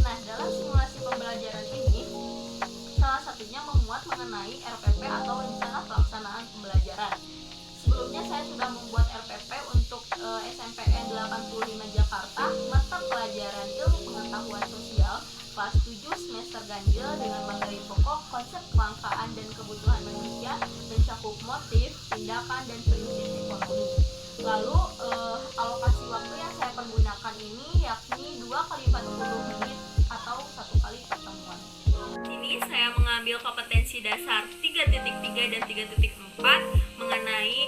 Nah, dalam simulasi pembelajaran ini, salah satunya memuat mengenai RPP atau rencana pelaksanaan pembelajaran. Sebelumnya saya sudah membuat RPP untuk SMPN 85 Jakarta, mata pelajaran ilmu pengetahuan sosial kelas 7 semester ganjil dengan materi pokok konsep kelangkaan dan kebutuhan manusia, mencakup motif, tindakan, dan prinsip ekonomi. Lalu alokasi waktu yang saya pergunakan ini yakni 2 kali 40 menit atau 1 kali pertemuan. Ini saya mengambil kompetensi dasar 3.3 dan 3.4 mengenai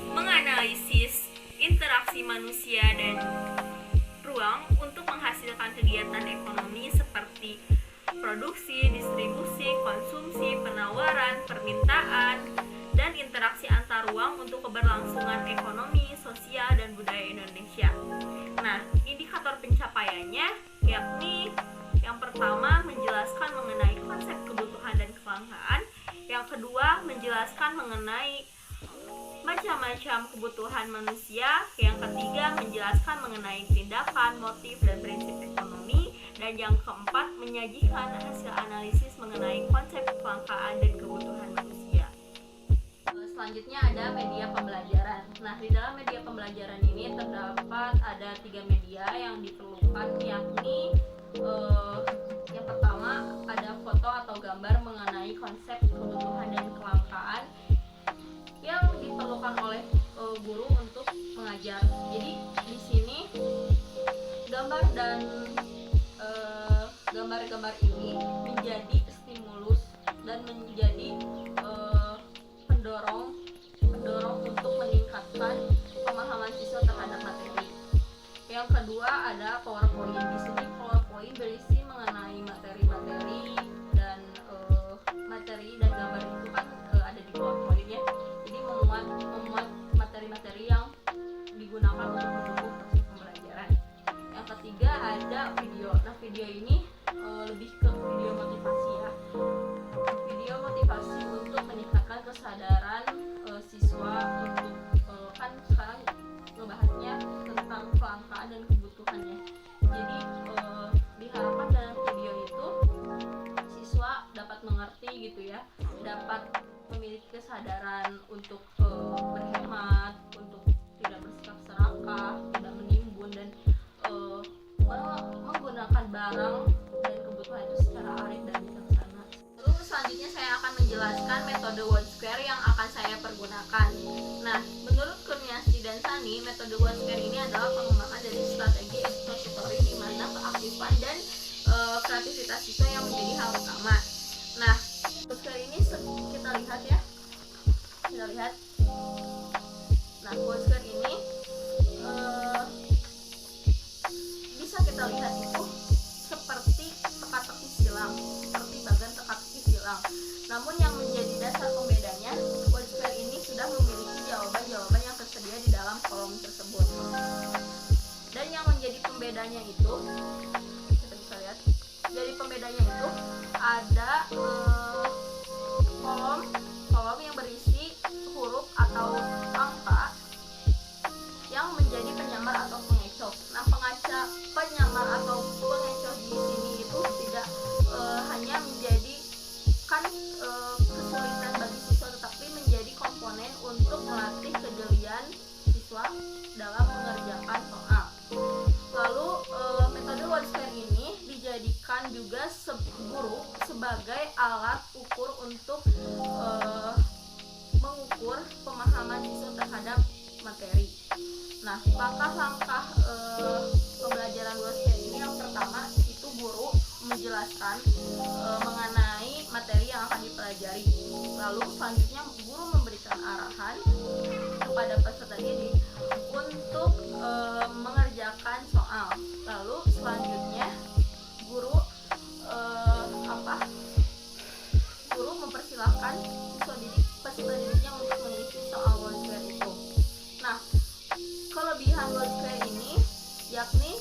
menganalisis interaksi manusia dan ruang untuk menghasilkan kegiatan ekonomi seperti produksi, distribusi, konsumsi, penawaran, permintaan, dan interaksi antar ruang untuk keberlangsungan ekonomi, sosial, dan budaya Indonesia. Nah, indikator pencapaiannya yakni yang pertama menjelaskan mengenai konsep kebutuhan dan kelangkaan, yang kedua menjelaskan mengenai macam-macam kebutuhan manusia, yang ketiga menjelaskan mengenai tindakan, motif, dan prinsip ekonomi, dan yang keempat menyajikan hasil analisis mengenai konsep kelangkaan dan kebutuhan manusia. Selanjutnya ada media pembelajaran. Nah, di dalam media pembelajaran ini terdapat ada 3 media yang diperlukan, yakni yang pertama ada foto atau gambar mengenai konsep kebutuhan dan kelangkaan yang diperlukan oleh guru untuk mengajar. Jadi di sini gambar dan gambar-gambar ini menjadi stimulus dan menjadi pendorong untuk meningkatkan pemahaman siswa terhadap materi. Yang kedua ada PowerPoint. Di sini PowerPoint berisi mengenai materi-materi dan gambar itu kan ada di PowerPoint ya. Jadi memuat materi-materi yang digunakan untuk mendukung proses pembelajaran. Yang ketiga ada video. Nah, video ini lebih ke video motivasi ya. Video motivasi untuk meningkatkan kesadaran siswa untuk kan sekarang ngebahasnya tentang kelangkaan dan kebutuhannya. Jadi diharapkan dalam video itu siswa dapat mengerti gitu ya, dapat memiliki kesadaran untuk berhemat, untuk tidak bersikap serakah, tidak menimbun, dan menggunakan barang dan kebutuhan itu secara arif dan bijaksana. Lalu selanjutnya saya akan menjelaskan metode World Square yang akan saya pergunakan. Nah, menurut Kurniasih dan Sani, metode World Square ini adalah pengembangan dari strategi ekspository di mana keaktifan dan kreativitas siswa yang menjadi hal utama. Nah, World Square ini kita lihat ya. Kita lihat. Nah, World Square ini bisa kita lihat itu seperti teka-teki silang, seperti bagan teka-teki silang. Namun yang menjadi dasar pembedanya, World Square ini sudah memiliki jawaban-jawaban yang tersedia di dalam kolom tersebut. Dan yang menjadi pembedanya itu, kita bisa lihat, jadi pembedanya itu ada kolom yang berisi huruf atau angka yang menjadi penyamar atau pengecoh. Nah, penyamar atau pengecoh di sini itu tidak hanya menjadikan kesulitan bagi siswa, tetapi menjadi komponen untuk melatih kejelian siswa dalam mengerjakan soal. Lalu metode World Square ini dijadikan juga guru sebagai alat ukur untuk mengukur pemahaman siswa terhadap materi. Nah, langkah-langkah pembelajaran World Square ini yang pertama itu guru menjelaskan mengenai materi yang akan dipelajari. Lalu selanjutnya guru memberikan arahan kepada peserta didik untuk mengerjakan soal. Lalu selanjutnya guru mempersilahkan peserta didiknya untuk mengisi soal World Square itu. Nah, kelebihan World Square ini yakni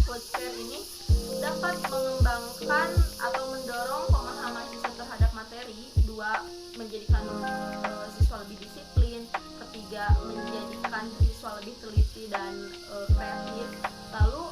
World Square ini dapat mengembangkan atau mendorong pemahaman siswa terhadap materi. 2, menjadikan siswa lebih disiplin. 3, menjadikan siswa lebih teliti dan kreatif. Lalu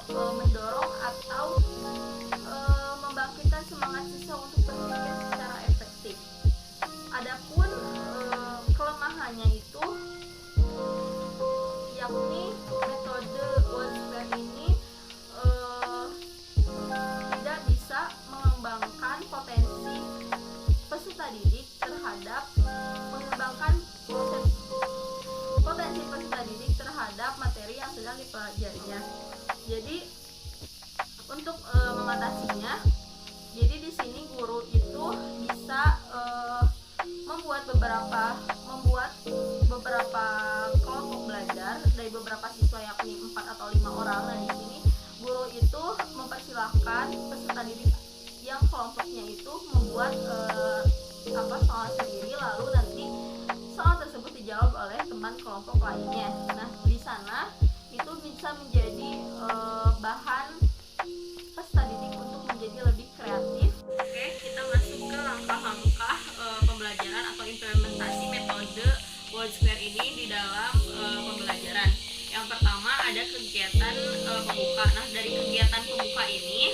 dari kegiatan pembuka ini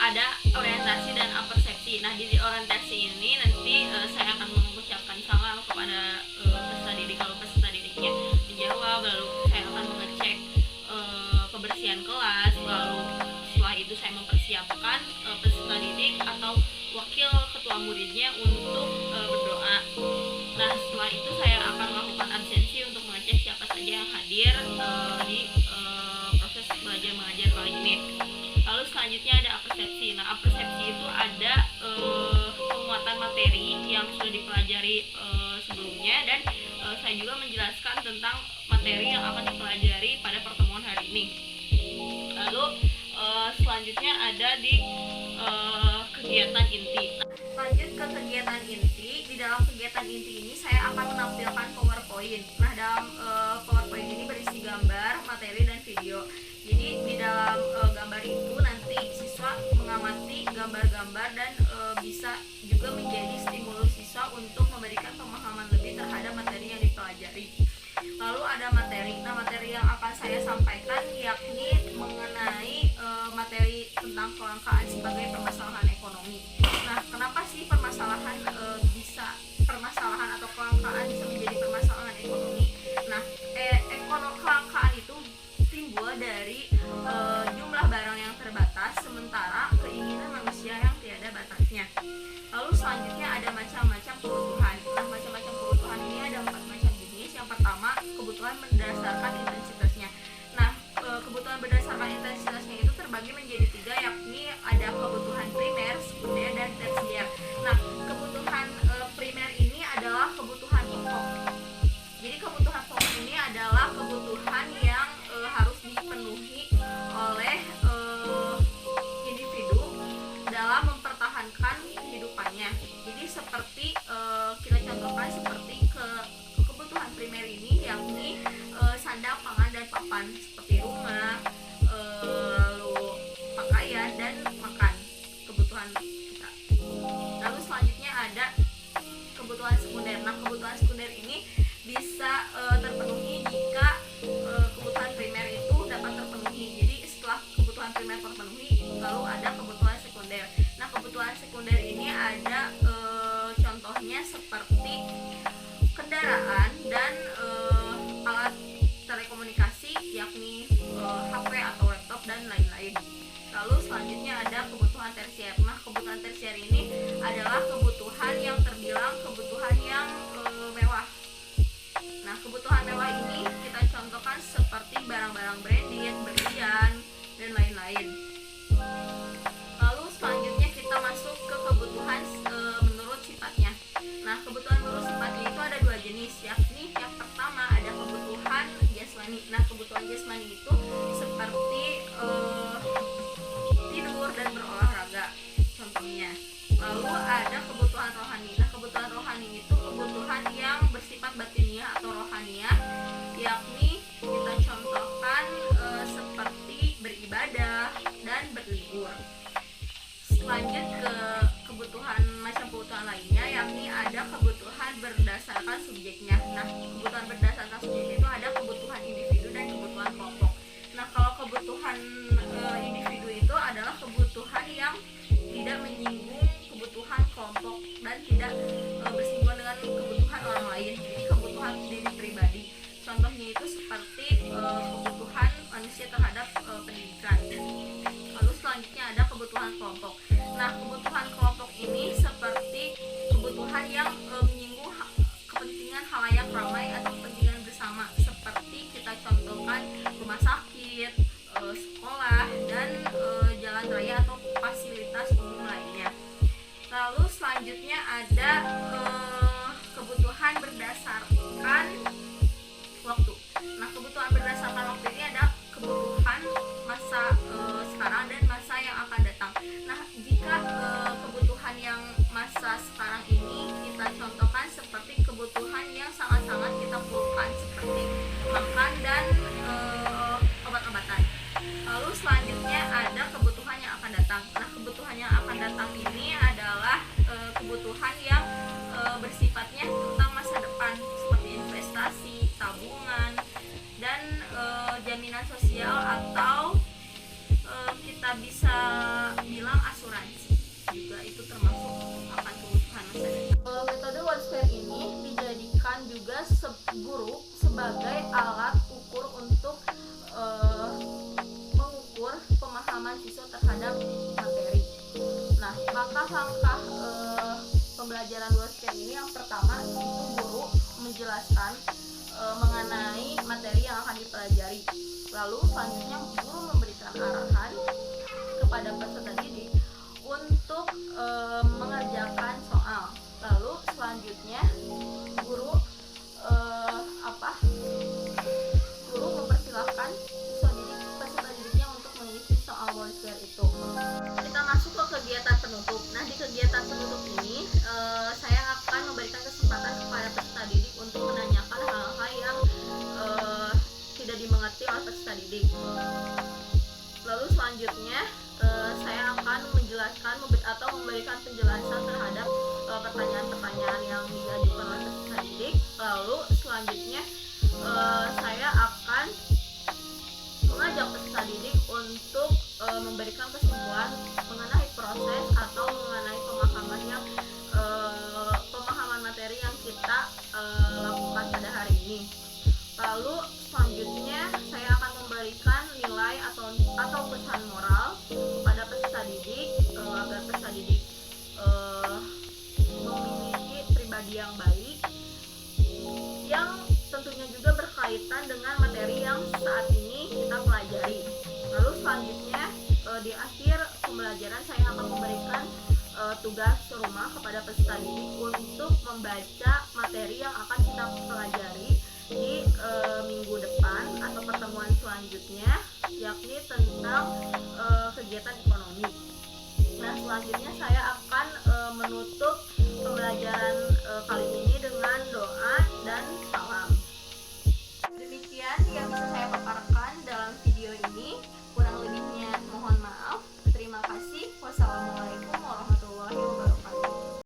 ada orientasi dan apersepsi. Nah, di orientasi ini nanti saya akan mengucapkan salam kepada peserta didik. Kalau peserta didiknya menjawab, lalu saya akan mengecek kebersihan kelas, lalu setelah itu saya mempersiapkan peserta didik atau wakil ketua muridnya untuk berdoa. Nah, setelah itu saya akan melakukan absensi untuk mengecek siapa saja yang hadir di proses belajar mengajar kali ini. Lalu selanjutnya ada apersepsi. Nah, apersepsi itu ada penguatan materi yang sudah dipelajari sebelumnya, dan saya juga menjelaskan tentang materi yang akan dipelajari pada pertemuan hari ini. Lalu selanjutnya ada di kegiatan inti. Lanjut ke kegiatan inti. Di dalam kegiatan inti ini saya akan menampilkan PowerPoint. Nah, dalam PowerPoint ini berisi gambar, materi, dan video. Jadi di dalam gambar itu nanti siswa mengamati gambar-gambar dan bisa juga menjadi stimulus siswa untuk memberikan pemahaman lebih terhadap materi yang dipelajari. Lalu ada materi. Nah, materi yang akan saya sampaikan yakni mengenai materi tentang kelangkaan sebagai permasalahan ekonomi. Nah, kenapa sih permasalahan atau kelangkaan bisa menjadi permasalahan ekonomi? Nah, kelangkaan itu timbul dari jumlah barang yang terbatas sementara keinginan manusia yang tiada batasnya. Lalu selanjutnya ada macam-macam kebutuhan. Nah, macam-macam kebutuhan ini ada 4 macam jenis. Yang pertama, kebutuhan berdasarkan intensitasnya. Nah, kebutuhan berdasarkan intensitasnya itu terbagi menjadi 3, yakni ada kebutuhan primer, sekunder, dan tersier. Nah, kebutuhan primer ini adalah kebutuhan pokok. Jadi kebutuhan pokok ini adalah kebutuhan yang harus dipenuhi oleh individu dalam mempertahankan kehidupannya. Jadi seperti kita contohkan seperti kebutuhan primer ini yakni sandang, pangan, dan papan, seperti rumah, lalu pakaian, dan makan, kebutuhan kita. Lalu selanjutnya ada kebutuhan sekunder. Nah, kebutuhan sekunder ini bisa terpenuhi jika kebutuhan primer itu dapat terpenuhi. Jadi setelah kebutuhan primer terpenuhi, lalu ada kebutuhan sekunder. Nah, kebutuhan sekunder ini ada contohnya seperti kendaraan dan alat telekomunikasi, yakni HP atau laptop dan lain-lain. Lalu selanjutnya ada kebutuhan tersier. Nah, kebutuhan tersier ini adalah kebutuhan yang terbilang kebutuhan yang mewah. Nah, kebutuhan mewah ini kita contohkan seperti barang-barang branded, berlian, dan lain-lain. Lalu selanjutnya kita masuk ke kebutuhan menurut sifatnya. Nah, kebutuhan menurut sifatnya itu ada 2 jenis, yakni yang pertama ada kebutuhan jasmani. Nah, kebutuhan jasmani itu seperti tidur dan berolahraga contohnya. Lalu ada kebutuhan rohani. Nah, kebutuhan rohani itu kebutuhan yang bersifat batiniah atau rohaniah, yakni kita contohkan seperti beribadah dan berlibur. Lanjut ke macam kebutuhan lainnya, yakni ada kebutuhan berdasarkan subjeknya. Nah, kebutuhan berdasarkan subjeknya itu ada kebutuhan individu dan kebutuhan kelompok. Nah, kalau kebutuhan individu itu adalah kebutuhan yang tidak menyinggung kebutuhan kelompok dan tidak bersinggungan dengan kebutuhan orang lain. Jadi kebutuhan diri pribadi. Contohnya itu seperti kebutuhan manusia terhadap pendidikan. Lalu selanjutnya ada kebutuhan kelompok. Nah, kebutuhan kelompok ini seperti kebutuhan yang menyinggung kepentingan halayak ramai atau kepentingan bersama, seperti kita contohkan rumah sakit, sekolah, dan jalan raya atau fasilitas umum lainnya. Lalu selanjutnya ada kebutuhan berdasarkan waktu. Nah, kebutuhan berdasarkan waktu ini ada kebutuhan masa sekarang dan masa yang akan datang. Nah, jika kebutuhan yang masa sekarang ini kita contohkan seperti kebutuhan yang sangat-sangat kita perlukan seperti makan dan obat-obatan. Lalu selanjutnya ada kebutuhan yang akan datang. Nah, kebutuhan yang akan datang ini adalah kebutuhan yang bersifatnya tentang masa depan seperti investasi, tabungan, dan jaminan sosial modal atau kita bisa bilang asuransi, juga itu termasuk akan kebutuhan masa depan. Metode one square ini dijadikan juga guru sebagai alat ukur untuk mengukur pemahaman siswa terhadap materi. Nah, langkah-langkah pembelajaran dua square ini, yang pertama itu guru menjelaskan mengenai materi yang akan dipelajari. Lalu selanjutnya guru memberikan arahan kepada peserta didik untuk mengerjakan soal. Lalu selanjutnya guru guru mempersilahkan peserta didiknya untuk mengisi soal one square itu. Kita masuk ke kegiatan penutup. Nah, di kegiatan penutup ini saya akan memberikan kesempatan kepada peserta didik untuk menanyakan hal-hal yang tidak dimengerti oleh peserta didik. Lalu selanjutnya saya akan menjelaskan atau memberikan penjelasan terhadap pertanyaan-pertanyaan yang diajukan oleh peserta didik. Lalu selanjutnya saya akan mengajak peserta didik untuk memberikan kesimpulan mengenai proses atau mengenai pemahaman materi yang kita lakukan pada hari ini. Lalu selanjutnya saya akan memberikan nilai atau pesan moral kepada peserta didik agar peserta didik memiliki pribadi yang baik, yang tentunya juga berkaitan dengan materi yang saat ini kita pelajari. Lalu selanjutnya di akhir pembelajaran saya akan memberikan tugas rumah kepada peserta didik untuk membaca materi yang akan kita pelajari di minggu depan atau pertemuan selanjutnya, yakni tentang kegiatan ekonomi. Nah, selanjutnya saya akan menutup pembelajaran kali ini dengan doa